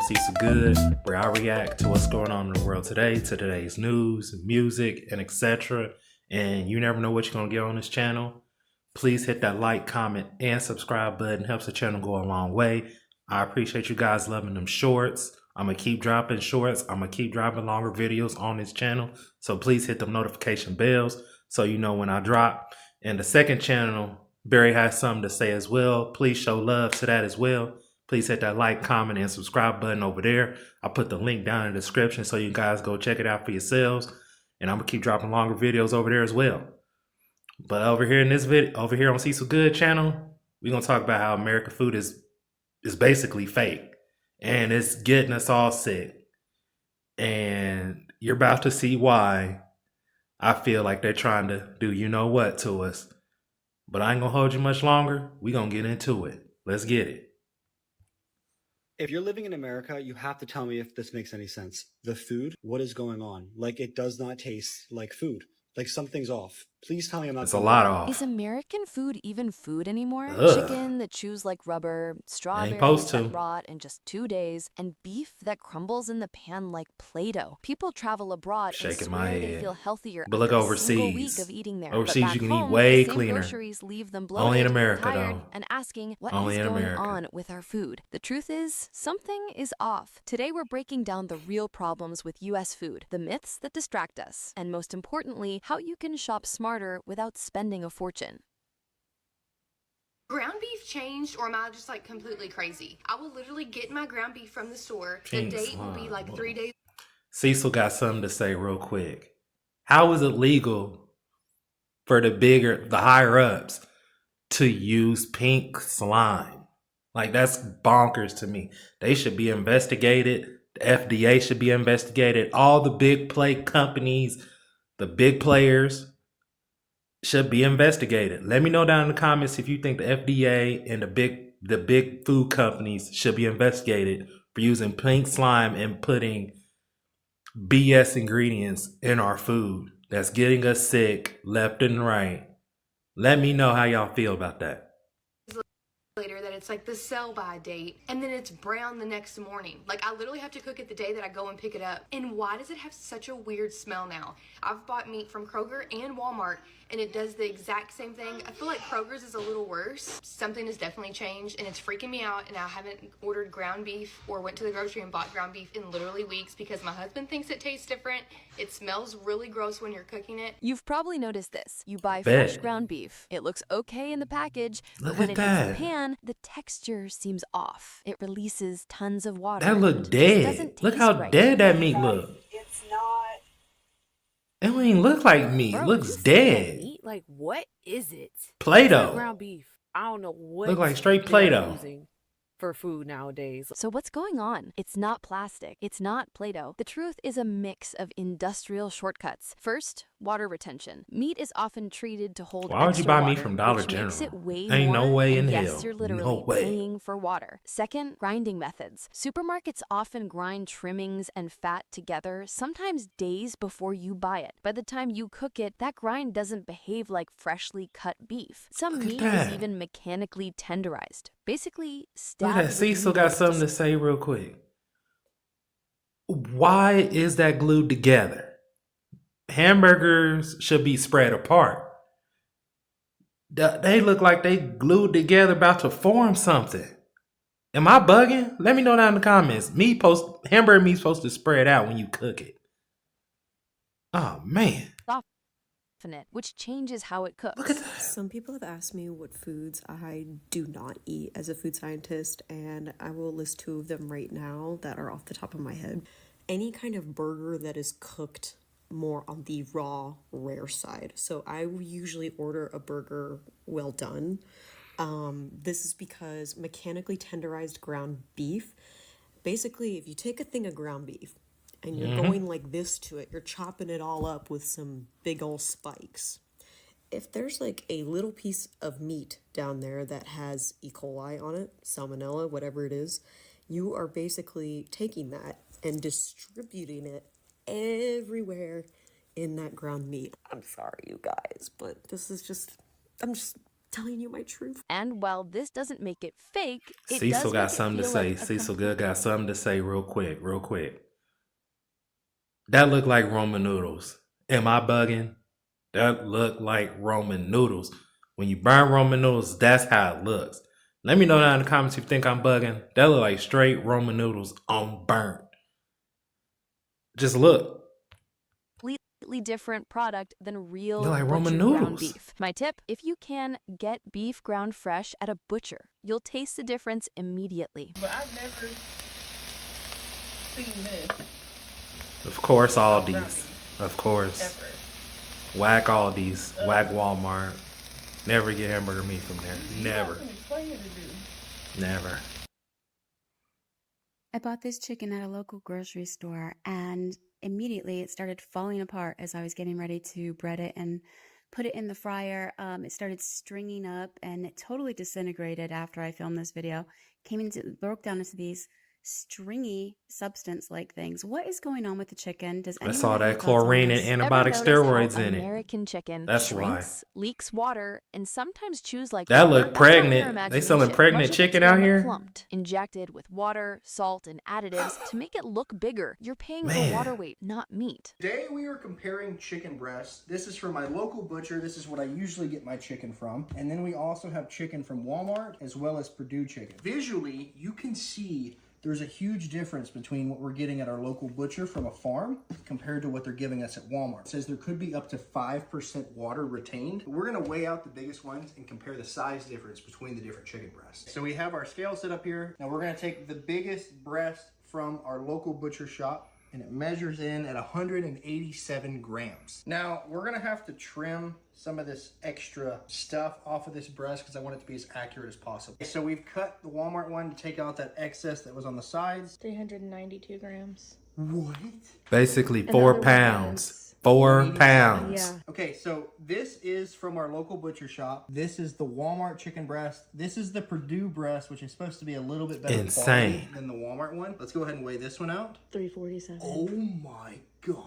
on See So Good, where I react to what's going on in the world today, to today's news, music, and etc. And you never know what you're going to get on this channel. Please hit that like, comment, and subscribe button. Helps the channel go a long way. I appreciate you guys loving them shorts. I'm going to keep dropping shorts. I'm going to keep dropping longer videos on this channel. So please hit them notification bells so you know when I drop. And the second channel, Barry has something to say as well. Please show love to that as well. Please hit that like, comment, and subscribe button over there. I'll put the link down in the description so you guys go check it out for yourselves. And I'm going to keep dropping longer videos over there as well. But over here in this video, over here on See So Good channel, we're going to talk about how American food is basically fake. And it's getting us all sick. And you're about to see why I feel like they're trying to do you know what to us. But I ain't going to hold you much longer. We're going to get into it. Let's get it. If you're living in America, you have to tell me if this makes any sense. The food, what is going on? Like, it does not taste like food. Like, something's off. Please tell me I'm not. It's a lot off. Is American food even food anymore? Ugh. Chicken that chews like rubber, strawberries that rot in just 2 days, and beef that crumbles in the pan like Play-Doh. People travel abroad and swear they feel healthier but look after overseas. a single week of eating there. Overseas, you can home, eat way the same cleaner. Groceries leave them bloated, only in America, tired, though. and asking what only is in going America. on with our food. The truth is, something is off. Today we're breaking down the real problems with U.S. food, the myths that distract us, and most importantly, how you can shop smarter without spending a fortune. Ground beef changed, or am I just like completely crazy? I will literally get my ground beef from the store. The date will be like 3 days. Cecil got something to say real quick. How is it legal for the higher ups to use pink slime? Like, that's bonkers to me. They should be investigated. The FDA should be investigated. All the big play companies, the big players, should be investigated. Let me know down in the comments if you think the FDA and the big food companies should be investigated for using pink slime and putting BS ingredients in our food that's getting us sick left and right. Let me know how y'all feel about that. Later that it's like the sell by date, and then it's brown the next morning. Like, I literally have to cook it the day that I go and pick it up. And why does it have such a weird smell now? I've bought meat from Kroger and Walmart, and it does the exact same thing. I feel like Kroger's is a little worse. Something has definitely changed, and it's freaking me out. And I haven't ordered ground beef or went to the grocery and bought ground beef in literally weeks because my husband thinks it tastes different. It smells really gross when you're cooking it. You've probably noticed this. You buy fresh ground beef. It looks okay in the package, but when it hits the pan, the texture seems off. It releases tons of water. That look dead. Look how dead that meat look. It's not. It don't even look like meat. It looks dead. Meat? Like, what is it? Play-Doh. Ground beef. I don't know what. Look like straight Play-Doh for food nowadays. So what's going on? It's not plastic. It's not Play-Doh. The truth is a mix of industrial shortcuts. First, water retention. Meat is often treated to hold Why would you buy meat from Dollar General? Makes it way Ain't more, no way in yes, hell. you're literally No way. paying for water. Second, grinding methods. Supermarkets often grind trimmings and fat together, sometimes days before you buy it. By the time you cook it, that grind doesn't behave like freshly cut beef. Some meat is even mechanically tenderized. Basically, Look at that. Cecil got something to say real quick. Why is that glued together? Hamburgers should be spread apart. They look like they glued together about to form something. Am I bugging? Let me know down in the comments. Hamburger meat's supposed to spread out when you cook it. Oh, man. Which changes how it cooks. Look at that. Some people have asked me what foods I do not eat as a food scientist, and I will list 2 of them right now that are off the top of my head. Any kind of burger that is cooked more on the raw, rare side. So I usually order a burger well done. This is because mechanically tenderized ground beef, basically if you take a thing of ground beef, and you're going like this to it, you're chopping it all up with some big old spikes. If there's like a little piece of meat down there that has E. coli on it, salmonella, whatever it is, you are basically taking that and distributing it everywhere in that ground meat. I'm sorry, you guys, but this is just, telling you my truth. And while this doesn't make it fake, it Cecil does got make it something to feel say. like a Cecil complete Good got something to say real quick, real quick. That looked like Roman noodles. Am I bugging? That looked like Roman noodles. When you burn Roman noodles, that's how it looks. Let me know down in the comments if you think I'm bugging. That look like straight Roman noodles on burnt. Just look. completely different product than real They're like Roman butcher ground noodles. beef. My tip, if you can, get beef ground fresh at a butcher. You'll taste the difference immediately. But I've never seen this Of course, ground Aldi's. beef Of course. ever. Whack Aldi's. Whack Walmart. Never get hamburger meat from there. You Never. got some explaining to do. Never. I bought this chicken at a local grocery store and immediately it started falling apart as I was getting ready to bread it and put it in the fryer. It started stringing up and it totally disintegrated after I filmed this video. Broke down into these stringy substance-like things. What is going on with the chicken? Does anyone That's all have any that thoughts on chlorine this? and Ever antibiotic notice steroids how in it. American chicken That's why. shrinks, leaks water, and sometimes chews like That rubber? look That's not mere pregnant. They selling imagination. pregnant Much of chicken it's out been here? Plumped, injected with water, salt, and additives to make it look bigger. You're paying for Man. water weight, not meat. Today we are comparing chicken breasts. This is from my local butcher. This is what I usually get my chicken from. And then we also have chicken from Walmart as well as Purdue chicken. Visually, you can see there's a huge difference between what we're getting at our local butcher from a farm compared to what they're giving us at Walmart. It says there could be up to 5% water retained. We're gonna weigh out the biggest ones and compare the size difference between the different chicken breasts. So we have our scale set up here. Now we're gonna take the biggest breast from our local butcher shop and it measures in at 187 grams. Now, we're gonna have to trim some of this extra stuff off of this breast because I want it to be as accurate as possible. So we've cut the Walmart one to take out that excess that was on the sides. 392 grams. What? Basically other 4 words, pounds. 4 pounds. Yeah. Okay, so this is from our local butcher shop. This is the Walmart chicken breast. This is the Purdue breast, which is supposed to be a little bit better Insane. quality than the Walmart one. Let's go ahead and weigh this one out. 347. Oh my gosh.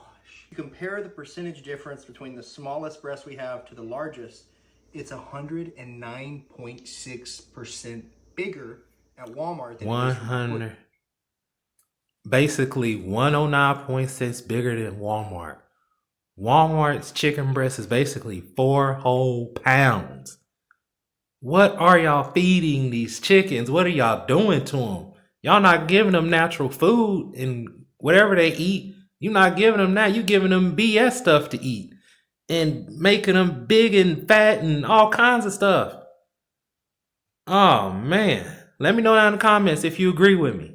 You compare the percentage difference between the smallest breast we have to the largest, it's 109.6% bigger at Walmart than it is from 100. Basically 109.6 bigger than Walmart. Walmart's chicken breast is basically 4 whole pounds. What are y'all feeding these chickens? What are y'all doing to them? Y'all not giving them natural food and whatever they eat. You're not giving them that. You're giving them BS stuff to eat and making them big and fat and all kinds of stuff. Oh man. Let me know down in the comments if you agree with me.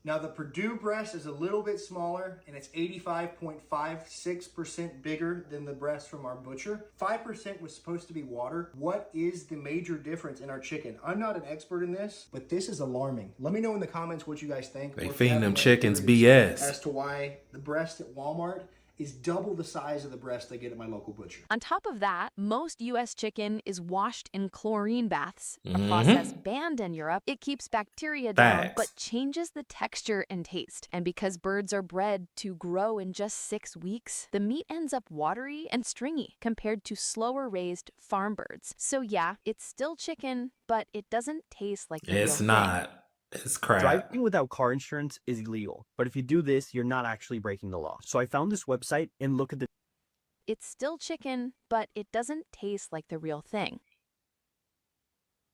Now the Purdue breast is a little bit smaller and it's 85.56% bigger than the breast from our butcher. 5% was supposed to be water. What is the major difference in our chicken? I'm not an expert in this, but this is alarming. Let me know in the comments what you guys think. They or if you feeding have them any chickens theories BS. as to why the breast at Walmart is double the size of the breast I get at my local butcher. On top of that, most U.S. chicken is washed in chlorine baths, a Mhm. process banned in Europe. It keeps bacteria down, Facts. but changes the texture and taste. And because birds are bred to grow in just 6 weeks, the meat ends up watery and stringy compared to slower raised farm birds. So yeah, it's still chicken, but it doesn't taste like the real It's thing. not. It's crap. Driving without car insurance is illegal, but if you do this, you're not actually breaking the law. So I found this website and look at the It's still chicken, but it doesn't taste like the real thing.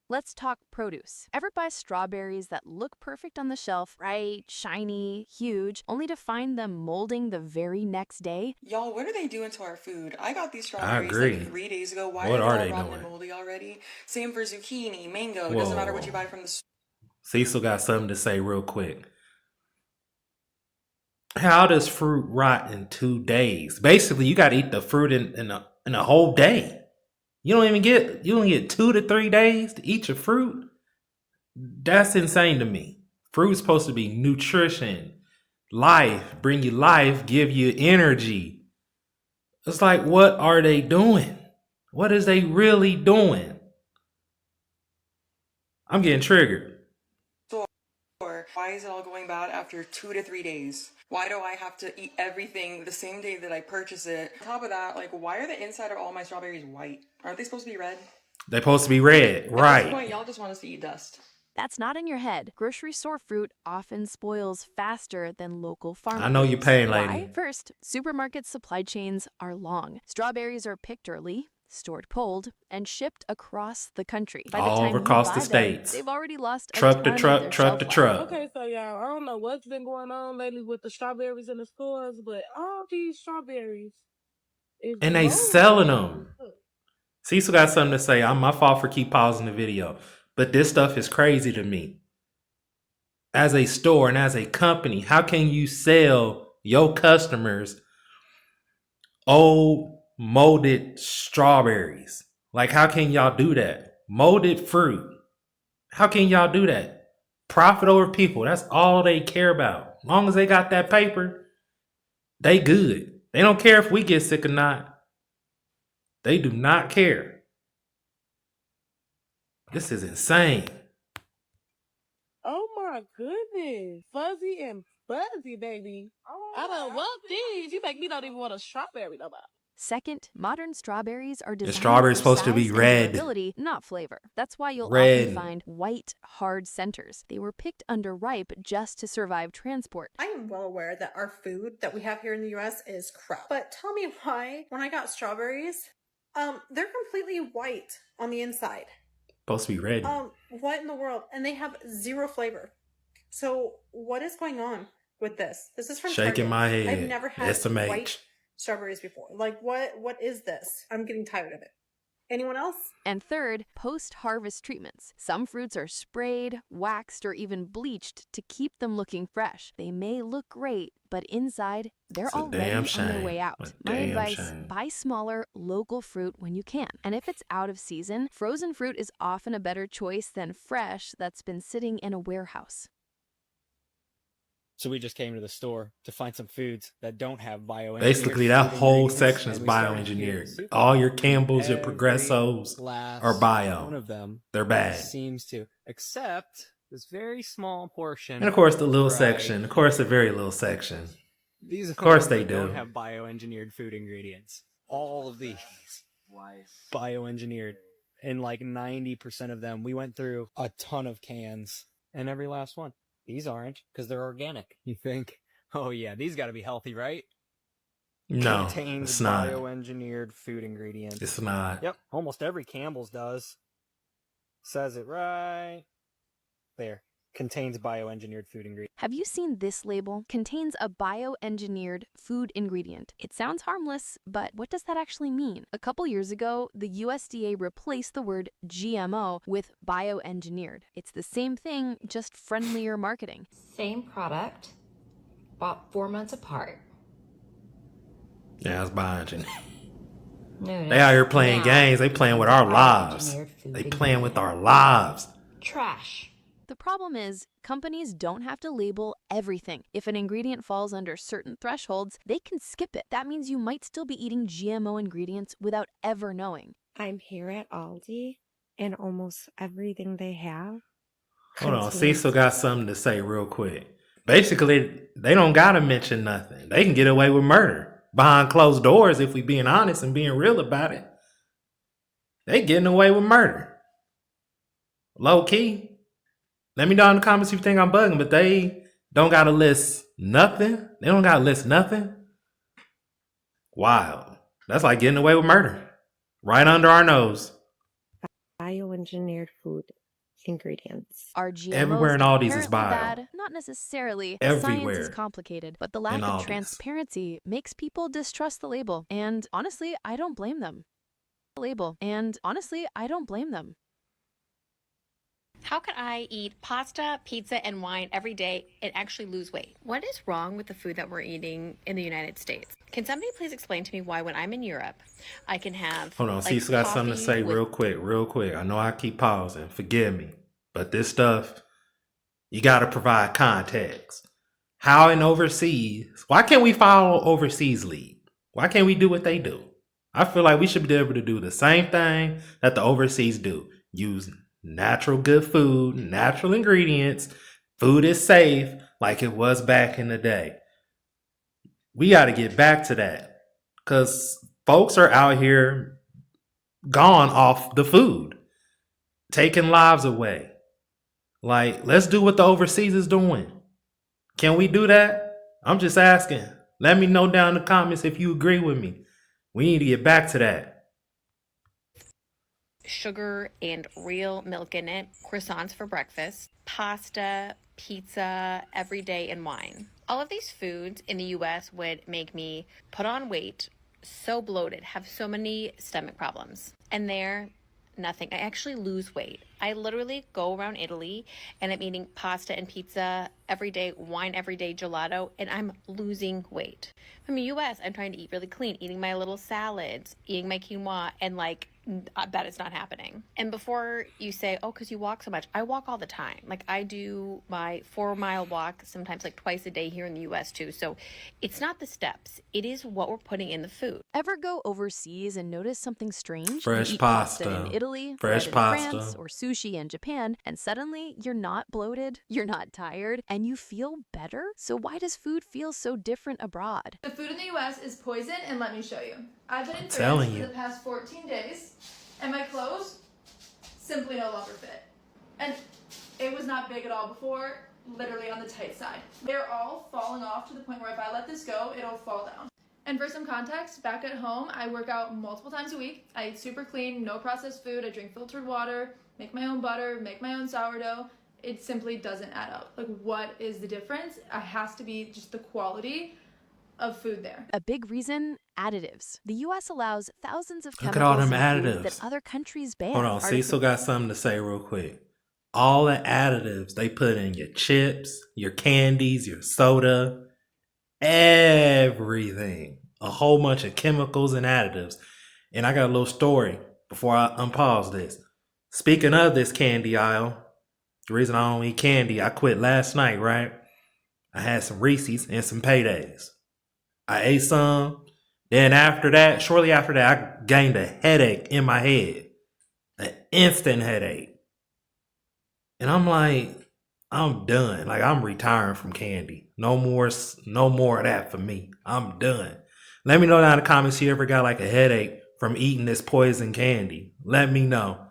Let's talk produce. Ever buy strawberries that look perfect on the shelf, bright, shiny, huge, only to find them molding the very next day? Y'all, what are they doing to our food? I got these I strawberries agree. like 3 days ago. Why What are are they they all rotten doing? and moldy already? Same for zucchini, mango. Doesn't matter what you buy from the store. Cecil got something to say real quick. How does fruit rot in 2 days? Basically, you got to eat the fruit in a whole day. You only get 2 to 3 days to eat your fruit. That's insane to me. Fruit's supposed to be nutrition, life, bring you life, give you energy. It's like, what are they doing? What is they really doing? I'm getting triggered. Or Why is it all going bad after 2 to 3 days? Why do I have to eat everything the same day that I purchase it? On top of that, like, why are the inside of all my strawberries white? Aren't they supposed to be red? They're supposed to be red, At right? this point, y'all just want us to eat dust. That's not in your head. Grocery store fruit often spoils faster than local farm I know you're fruits. paying, Why? lady. First, supermarket supply chains are long. Strawberries are picked early, stored cold, and shipped across the country. By the All time you across buy the them, states. they've already lost Truck a to ton truck, of their truck shelf to life. truck. Okay, so y'all, I don't know what's been going on lately with the strawberries in the stores, but all these strawberries is And they loaded. selling them. Cecil got something to say. My fault for keep pausing the video. But this stuff is crazy to me. As a store and as a company, how can you sell your customers old molded strawberries? Like, how can y'all do that? Molded fruit. How can y'all do that? Profit over people. That's all they care about. As long as they got that paper, they good. They don't care if we get sick or not. They do not care. This is insane. Oh my goodness. Fuzzy and fuzzy, baby. I done love these. You make me not even want a strawberry no more. Second, modern strawberries are designed strawberry's for supposed to be size and red. durability, not flavor. That's why you'll Red. often find white, hard centers. They were picked underripe just to survive transport. I am well aware that our food that we have here in the US is crap. But tell me why, when I got strawberries, they're completely white on the inside. Supposed to be red. What in the world? And they have zero flavor. So what is going on with this? This is from Shaking Target. my head. I've never had SMH. white strawberries before. Like what is this? I'm getting tired of it. Anyone else? And third, post-harvest treatments. Some fruits are sprayed, waxed, or even bleached to keep them looking fresh. They may look great, but inside, they're It's a already damn on their shame. way out. A My damn advice, shame. buy smaller, local fruit when you can. And if it's out of season, frozen fruit is often a better choice than fresh that's been sitting in a warehouse. So we just came to the store to find some foods that don't have bioengineered. Basically, that food whole ingredients, section is and we started here bioengineered. at Super. All your Campbells, your Every Progressos last are bio. One of them They're bad. seems to, except this very small portion. And of course, the little right section. Of course, a here. very little section. These Of course are they the ones that do. don't have bioengineered food ingredients. All of these bioengineered. And like 90% of them, we went through a ton of cans. And every last one. These aren't, because they're organic. You think, oh yeah, these got to be healthy, right? No, Contains it's not. bioengineered food ingredients. It's not. Yep, almost every Campbell's does. Says it right there. Contains bioengineered food ingredients. Have you seen this label? Contains a bioengineered food ingredient. It sounds harmless, but what does that actually mean? A couple years ago, the USDA replaced the word GMO with bioengineered. It's the same thing, just friendlier marketing. Same product, bought 4 months apart. Yeah, it's bioengineered. No, They out here playing now, games. They playing with our lives. bioengineered food They playing with our ingredients. lives. Trash. The problem is, companies don't have to label everything. If an ingredient falls under certain thresholds, they can skip it. That means you might still be eating GMO ingredients without ever knowing. I'm here at Aldi, and almost everything they have. Hold on. contains- Cecil got something to say real quick. Basically, they don't got to mention nothing. They can get away with murder behind closed doors if we being honest and being real about it. They getting away with murder. Low key. Let me know in the comments if you think I'm bugging, but they don't got to list nothing. They don't got to list nothing. Wild. That's like getting away with murder. Right under our nose. Bioengineered food ingredients. Are GMOs Everywhere in Aldi's is inherently bio. bad? Not necessarily. Science Everywhere is complicated, but the in lack of Aldi's. transparency makes people distrust the label. And honestly, I don't blame them. How can I eat pasta, pizza, and wine every day and actually lose weight? What is wrong with the food that we're eating in the United States? Can somebody please explain to me why when I'm in Europe, I can have Hold on, like, Cecil got something to coffee say with- real quick. I know I keep pausing. Forgive me. But this stuff, you got to provide context. How in overseas, why can't we follow overseas lead? Why can't we do what they do? I feel like we should be able to do the same thing that the overseas do. Use natural good food, natural ingredients, Food is safe like it was back in the day. We got to get back to that because folks are out here gone off the food, taking lives away. Like, let's do what the overseas is doing. Can we do that? I'm just asking. Let me know down in the comments if you agree with me. We need to get back to that. Sugar and real milk in it, croissants for breakfast, pasta, pizza every day, and wine. All of these foods in the US would make me put on weight, so bloated, have so many stomach problems. And there, nothing. I actually lose weight. I literally go around Italy and I'm eating pasta and pizza every day, wine every day, gelato, and I'm losing weight. From the US, I'm trying to eat really clean, eating my little salads, eating my quinoa, and like that is not happening. And before you say, oh, because you walk so much, I walk all the time. Like I do my 4-mile walk sometimes like twice a day here in the US too. So it's not the steps, it is what we're putting in the food. Ever go overseas and notice something strange? Fresh You eat pasta. in Italy, Fresh bread in pasta. France, or sushi in Japan, and suddenly you're not bloated, you're not tired, and you feel better? So why does food feel so different abroad? The food in the US is poison, and let me show you. I've been in telling France you. for the past 14 days, and my clothes simply no longer fit. And it was not big at all before, literally on the tight side. They're all falling off to the point where if I let this go, it'll fall down. And for some context, back at home, I work out multiple times a week. I eat super clean, no processed food. I drink filtered water, make my own butter, make my own sourdough. It simply doesn't add up. Like, what is the difference? It has to be just the quality of food there. A big reason, additives. The US allows thousands of Look at all chemicals them in food additives. that other countries ban. Hold on, Cecil got something to say real quick. All the additives they put in your chips, your candies, your soda, everything. A whole bunch of chemicals and additives. And I got a little story before I unpause this. Speaking of this candy aisle, the reason I don't eat candy, I quit last night, right? I had some Reese's and some Paydays. I ate some. Then after that, shortly after that, I gained a headache in my head. An instant headache. And I'm like, I'm done. Like, I'm retiring from candy. No more of that for me. I'm done. Let me know down in the comments if you ever got like a headache from eating this poison candy. Let me know,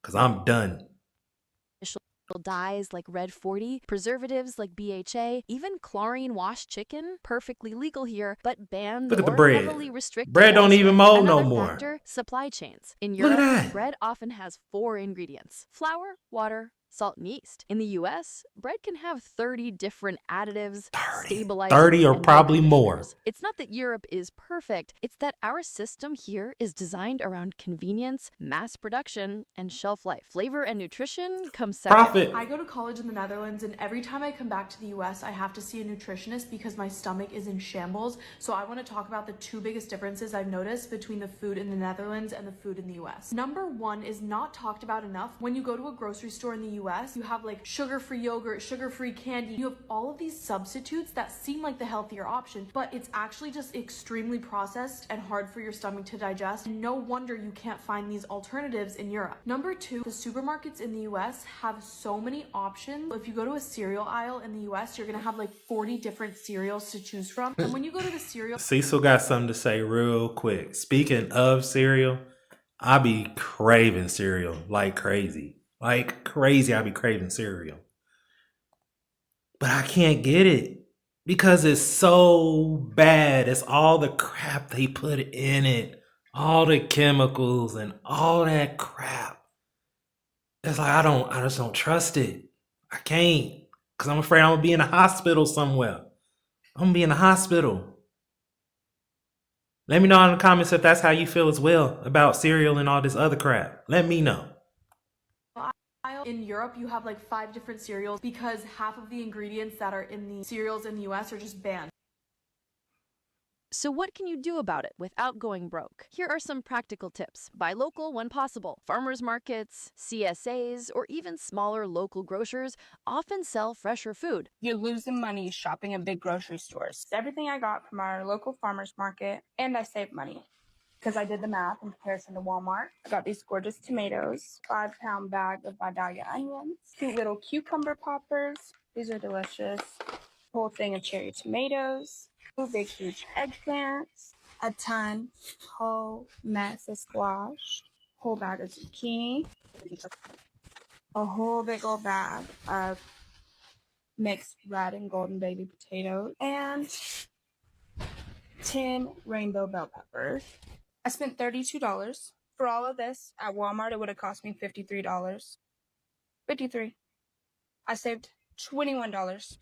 because I'm done. Dyes like Red 40, preservatives like BHA, even chlorine washed chicken, perfectly legal here, but banned Look at the or bread. heavily restricted Bread don't even elsewhere. mold no Another more. factor, supply chains. In Look at Europe, that. bread often has 4 ingredients: flour, water, salt, and yeast. In the US, bread can have 30 different additives, stabilizers, 30 or and probably mold more. conditioners. It's not that Europe is perfect, it's that our system here is designed around convenience, mass production, and shelf life. Flavor and nutrition come second. Profit. I go to college in the Netherlands, and every time I come back to the US, I have to see a nutritionist because my stomach is in shambles. So I want to talk about the 2 biggest differences I've noticed between the food in the Netherlands and the food in the US. Number 1 is not talked about enough. When you go to a grocery store in the US, you have like sugar-free yogurt, sugar-free candy. You have all of these substitutes that seem like the healthier option, but it's actually just extremely processed and hard for your stomach to digest. And no wonder you can't find these alternatives in Europe. Number 2, the supermarkets in the US have so many options. If you go to a cereal aisle in the US, you're gonna have like 40 different cereals to choose from. And when you go to the cereal... Cecil got something to say real quick. Speaking of cereal, I be craving cereal like crazy. Like crazy, I be craving cereal. But I can't get it because it's so bad. It's all the crap they put in it. All the chemicals and all that crap. It's like I just don't trust it. I can't. Because I'm afraid I'm gonna be in a hospital somewhere. I'm gonna be in the hospital. Let me know in the comments if that's how you feel as well about cereal and all this other crap. Let me know. In Europe, you have like 5 different cereals because half of the ingredients that are in the cereals in the US are just banned. So what can you do about it without going broke? Here are some practical tips. Buy local when possible. Farmers markets, CSAs, or even smaller local grocers often sell fresher food. You're losing money shopping at big grocery stores. Everything I got from our local farmers market, and I saved money because I did the math in comparison to Walmart. I got these gorgeous tomatoes, 5-pound bag of Vidalia onions, 2 little cucumber poppers, These are delicious. Whole thing of cherry tomatoes, 2 big huge eggplants, a ton, whole mess of squash, whole bag of zucchini, a whole big old bag of mixed red and golden baby potatoes, and 10 rainbow bell peppers. I spent $32 for all of this. At Walmart, it would have cost me $53. 53. I saved $21.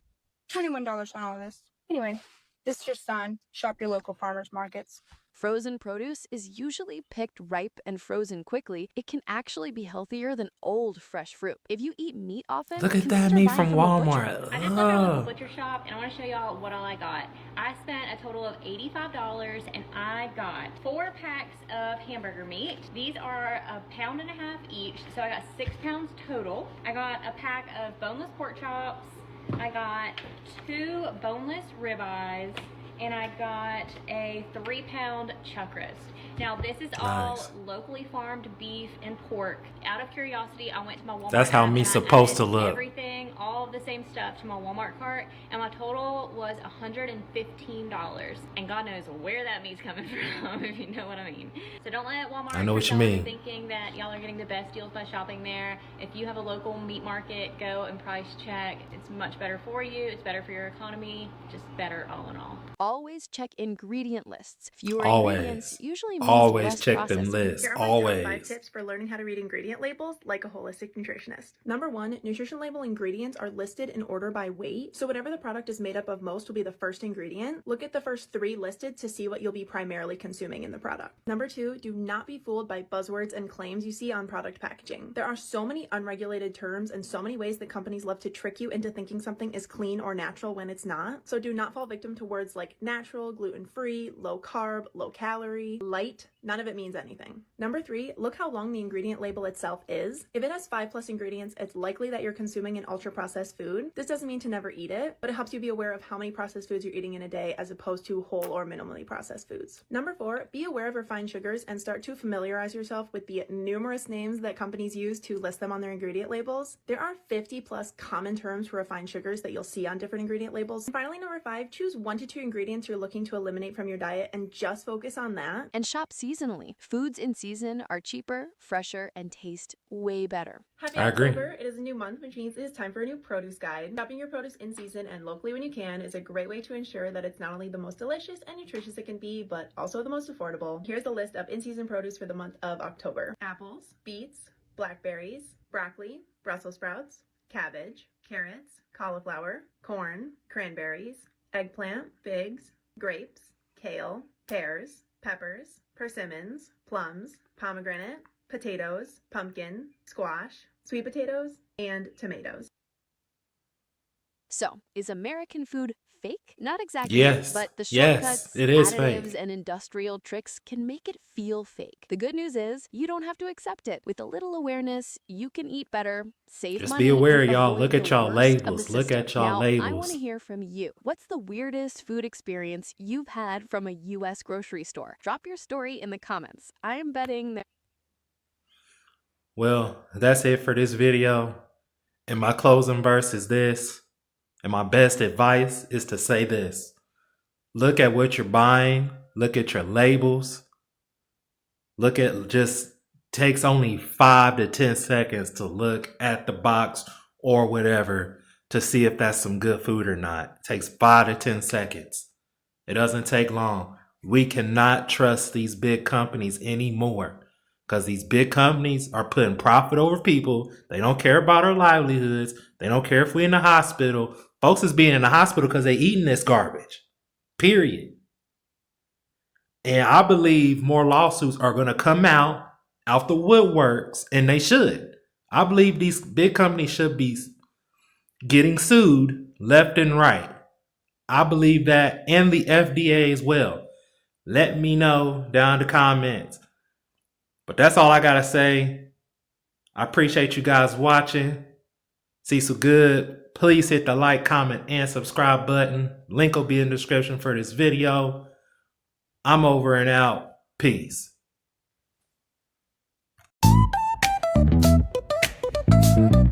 $21 on all of this. Anyway, this is your sign. Shop your local farmers markets. Frozen produce is usually picked ripe and frozen quickly. It can actually be healthier than old fresh fruit. If you eat meat often, Look at that consider meat buying from from a butcher. Walmart. I just got out of the butcher shop and I want to show y'all what all I got. I spent a total of $85 and I got 4 packs of hamburger meat. These are 1.5 pounds each, so I got 6 pounds total. I got a pack of boneless pork chops. I got 2 boneless ribeyes. And I got a 3-pound chuck roast. Now this is all Nice. locally farmed beef and pork. Out of curiosity, I went to my Walmart. That's how app meat's and I supposed to added look. Everything, all of the same stuff to my Walmart cart, and my total was $115. And God knows where that meat's coming from, if you know what I mean. So don't let Walmart I know what you trick y'all mean. into thinking that y'all are getting the best deals by shopping there. If you have a local meat market, go and price check. It's much better for you. It's better for your economy. Just better all in all. Always check ingredient lists. Fewer Always. ingredients usually means Always less check them processing. lists. Here are my top 5 Always. tips for learning how to read ingredient labels like a holistic nutritionist. Number 1, nutrition label ingredients are listed in order by weight. So whatever the product is made up of most will be the first ingredient. Look at the first 3 listed to see what you'll be primarily consuming in the product. Number 2, do not be fooled by buzzwords and claims you see on product packaging. There are so many unregulated terms and so many ways that companies love to trick you into thinking something is clean or natural when it's not. So do not fall victim to words like natural, gluten-free, low carb, low calorie, light. None of it means anything. Number 3, look how long the ingredient label itself is. If it has 5+ ingredients, it's likely that you're consuming an ultra-processed food. This doesn't mean to never eat it, but it helps you be aware of how many processed foods you're eating in a day as opposed to whole or minimally processed foods. Number 4, be aware of refined sugars and start to familiarize yourself with the numerous names that companies use to list them on their ingredient labels. There are 50+ common terms for refined sugars that you'll see on different ingredient labels. And finally, number 5, choose 1 to 2 ingredients you're looking to eliminate from your diet and just focus on that. And shop seasonally. Foods in season are cheaper, fresher, and taste way better. Happy I agree. October! It is a new month, which means it is time for a new produce guide. Shopping your produce in season and locally when you can is a great way to ensure that it's not only the most delicious and nutritious it can be, but also the most affordable. Here's the list of in-season produce for the month of October. Apples, beets, blackberries, broccoli, Brussels sprouts, cabbage, carrots, cauliflower, corn, cranberries, eggplant, figs, grapes, kale, pears, peppers, persimmons, plums, pomegranate, potatoes, pumpkin, squash, sweet potatoes, and tomatoes. So, is American food fake? Not exactly. Yes. But the Yes, shortcuts, it is additives, fake. and industrial tricks can make it feel fake. The good news is, you don't have to accept it. With a little awareness, you can eat better, save Just money, be aware, and y'all. avoid Look at the y'all worst of labels. the Look at system. y'all Now, I want labels. to hear from you. What's the weirdest food experience you've had from a U.S. grocery store? Drop your story in the comments. I am betting that. Well, that's it for this video. And my closing verse is this. And my best advice is to say this. Look at what you're buying. Look at your labels. Look at, just takes only 5 to 10 seconds to look at the box or whatever to see if that's some good food or not. It takes 5 to 10 seconds. It doesn't take long. We cannot trust these big companies anymore because these big companies are putting profit over people. They don't care about our livelihoods. They don't care if we're in the hospital. Folks is being in the hospital because they eating this garbage. Period. And I believe more lawsuits are going to come out the woodworks, and they should. I believe these big companies should be getting sued left and right. I believe that, and the FDA as well. Let me know down in the comments. But that's all I got to say. I appreciate you guys watching. See so good. Please hit the like, comment, and subscribe button. Link will be in the description for this video. I'm over and out. Peace.